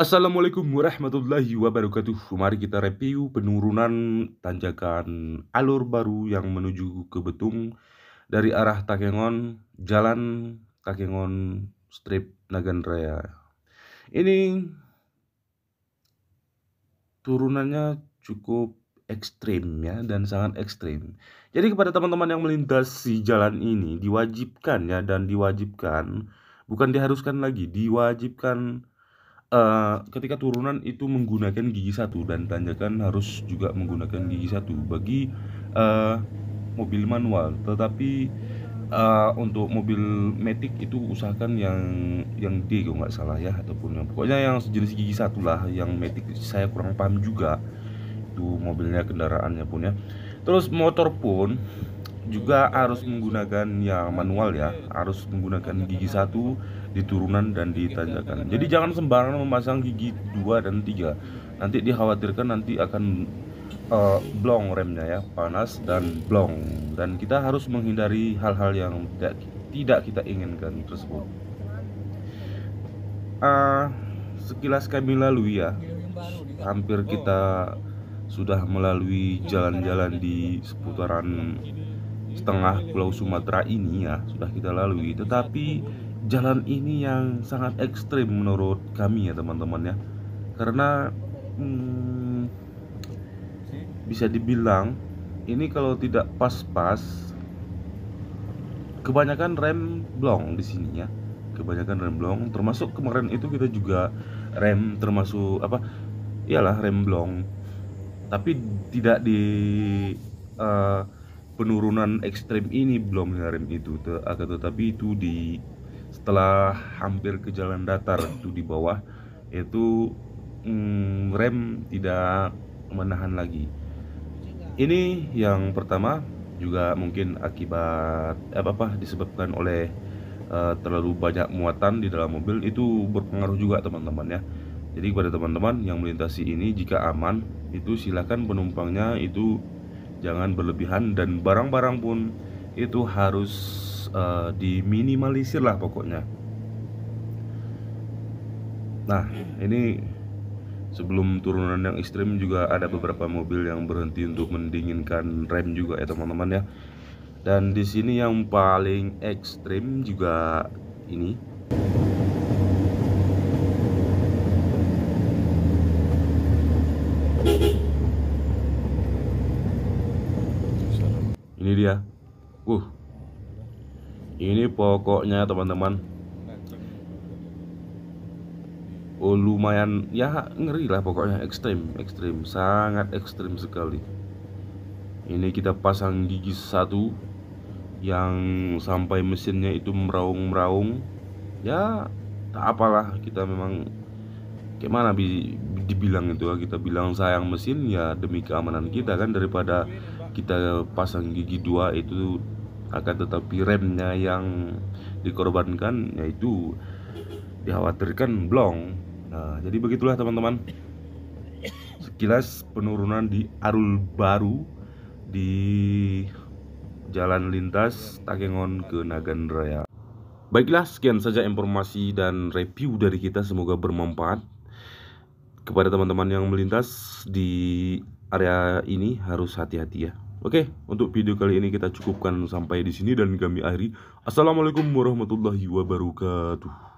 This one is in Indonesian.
Assalamualaikum warahmatullahi wabarakatuh. Mari kita review penurunan tanjakan alur baru yang menuju ke Betung dari arah Takengon, Jalan Takengon Strip Nagan Raya. Ini turunannya cukup ekstrim ya, dan sangat ekstrim. Jadi kepada teman-teman yang melintasi jalan ini diwajibkan ya, dan diwajibkan, bukan diharuskan lagi, diwajibkan ketika turunan itu menggunakan gigi satu, dan tanjakan harus juga menggunakan gigi satu bagi mobil manual. Tetapi untuk mobil matic itu usahakan yang D kalau nggak salah ya, ataupun yang pokoknya yang sejenis gigi satu lah. Yang matic saya kurang paham juga itu mobilnya, kendaraannya pun ya. Terus motor pun juga harus menggunakan yang manual ya, harus menggunakan gigi satu di turunan dan di tanjakan. Jadi jangan sembarangan memasang gigi 2 dan 3. Nanti dikhawatirkan nanti akan blong remnya ya, panas dan blong. Dan kita harus menghindari hal-hal yang tidak kita inginkan tersebut. Sekilas kami lalui ya, hampir kita sudah melalui jalan-jalan di seputaran setengah Pulau Sumatera ini ya, sudah kita lalui. Tetapi jalan ini yang sangat ekstrim menurut kami ya teman-teman ya, karena bisa dibilang ini kalau tidak pas-pas, kebanyakan rem blong di sini ya, kebanyakan rem blong. Termasuk kemarin itu kita juga rem, termasuk apa, iyalah rem blong, tapi tidak di penurunan ekstrim ini belum rem itu, akan tetapi itu di setelah hampir ke jalan datar itu di bawah itu rem tidak menahan lagi. Ini yang pertama, juga mungkin akibat disebabkan oleh terlalu banyak muatan di dalam mobil, itu berpengaruh juga teman-teman ya. Jadi kepada teman-teman yang melintasi ini, jika aman itu silakan penumpangnya itu jangan berlebihan, dan barang-barang pun itu harus diminimalisir lah pokoknya. Nah, ini sebelum turunan yang ekstrim juga ada beberapa mobil yang berhenti untuk mendinginkan rem juga ya teman-teman ya. Dan di sini yang paling ekstrim juga ini. Ini dia. Ini pokoknya teman-teman, lumayan ya, ngeri lah pokoknya, ekstrim, sangat ekstrim sekali. Ini kita pasang gigi satu yang sampai mesinnya itu meraung-meraung ya. Tak apalah, kita memang gimana dibilang itu, kita bilang sayang mesin ya, demi keamanan kita kan, daripada kita pasang gigi 2 itu akan tetapi remnya yang dikorbankan, yaitu dikhawatirkan blong. Nah, jadi begitulah teman-teman, sekilas penurunan di arul baru di jalan lintas Takengon ke Nagan Raya. Baiklah, sekian saja informasi dan review dari kita, semoga bermanfaat. Kepada teman-teman yang melintas di area ini harus hati-hati ya. Oke, untuk video kali ini kita cukupkan sampai di sini dan kami akhiri. Assalamualaikum warahmatullahi wabarakatuh.